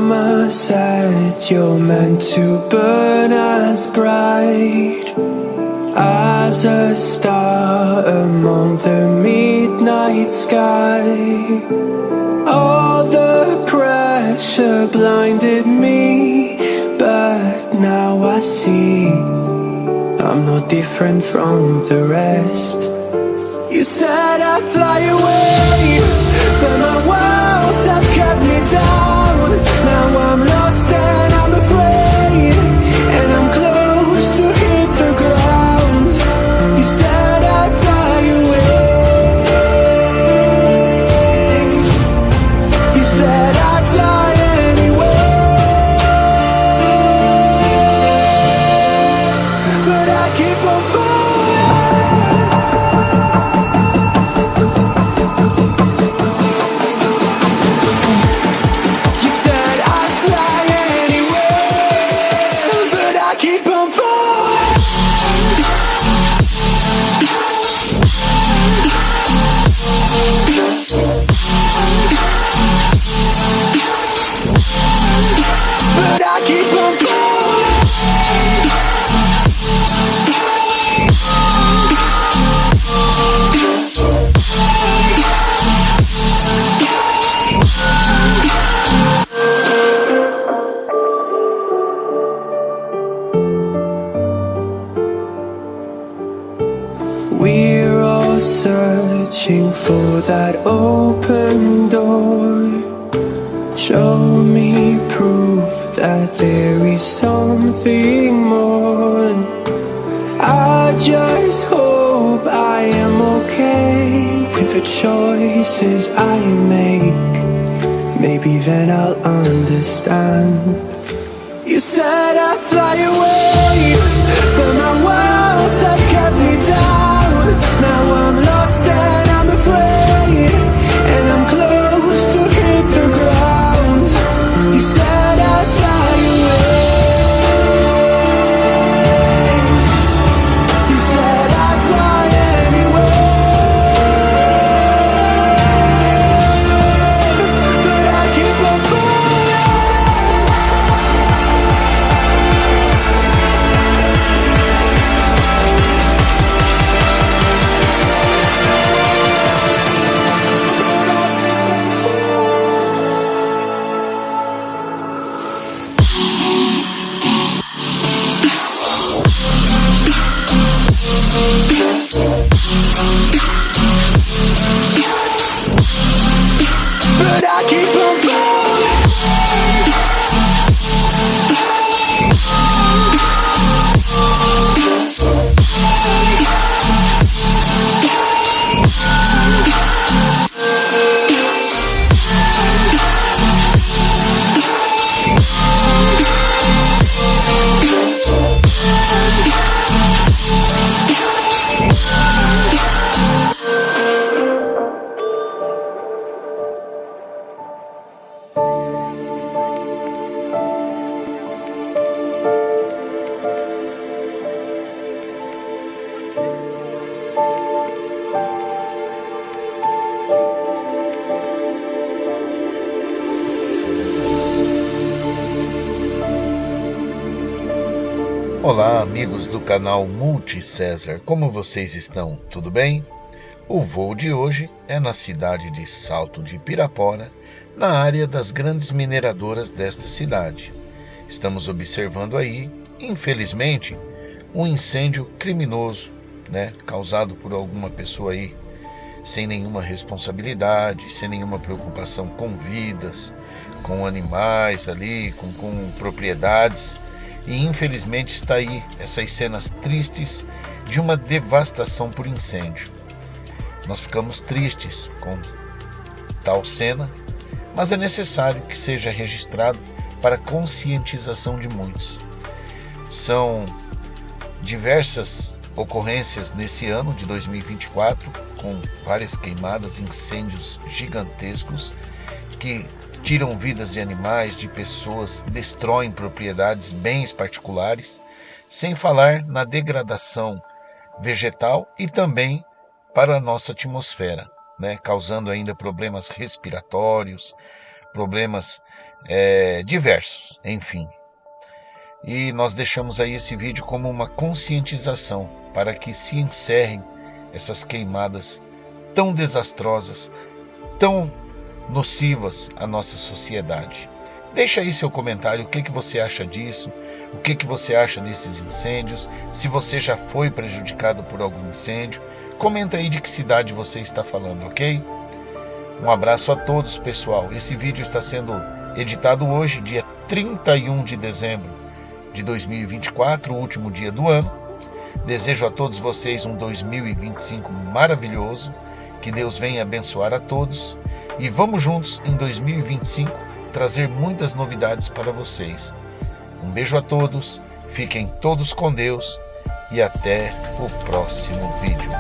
Mama said you're meant to burn as bright as a star among the midnight sky. All the pressure blinded me, but now I see I'm not different from the rest. You said I'd fly away, but my walls have kept me down. Now I'm lost and I'm afraid, and I'm close to hit the ground. You said I'd fly away. You said I'd fly anyway, but I keep on falling. You said I'd fly anyway, but I keep on falling. But I keep on falling. We're all searching for that open door. Show me proof that there is something more. I just hope I am okay with the choices I make. Maybe then I'll understand. You said I'd fly away, but my walls have kept me down. Now I'm lost and I'm afraid, and I'm close to hit the ground. You said I'd fly away. You said I'd fly anyway, but I keep on but I keep on falling. Olá, amigos do canal MultiCesar, como vocês estão? Tudo bem? O voo de hoje é na cidade de Salto de Pirapora, na área das grandes mineradoras desta cidade. Estamos observando aí, infelizmente, um incêndio criminoso, causado por alguma pessoa aí, sem nenhuma responsabilidade, sem nenhuma preocupação com vidas, com animais ali, com propriedades. E infelizmente está aí essas cenas tristes de uma devastação por incêndio. Nós ficamos tristes com tal cena, mas é necessário que seja registrado para conscientização de muitos. São diversas ocorrências nesse ano de 2024, com várias queimadas, incêndios gigantescos que tiram vidas de animais, de pessoas, destroem propriedades, bens particulares, sem falar na degradação vegetal e também para a nossa atmosfera, causando ainda problemas respiratórios, problemas diversos, enfim. E nós deixamos aí esse vídeo como uma conscientização para que se encerrem essas queimadas tão desastrosas, tão nocivas à nossa sociedade. Deixa aí seu comentário, o que você acha disso, o que você acha desses incêndios, se você já foi prejudicado por algum incêndio. Comenta aí de que cidade você está falando, ok? Um abraço a todos, pessoal. Esse vídeo está sendo editado hoje, dia 31 de dezembro de 2024, o último dia do ano. Desejo a todos vocês um 2025 maravilhoso, que Deus venha abençoar a todos e vamos juntos em 2025 trazer muitas novidades para vocês. Um beijo a todos, fiquem todos com Deus e até o próximo vídeo.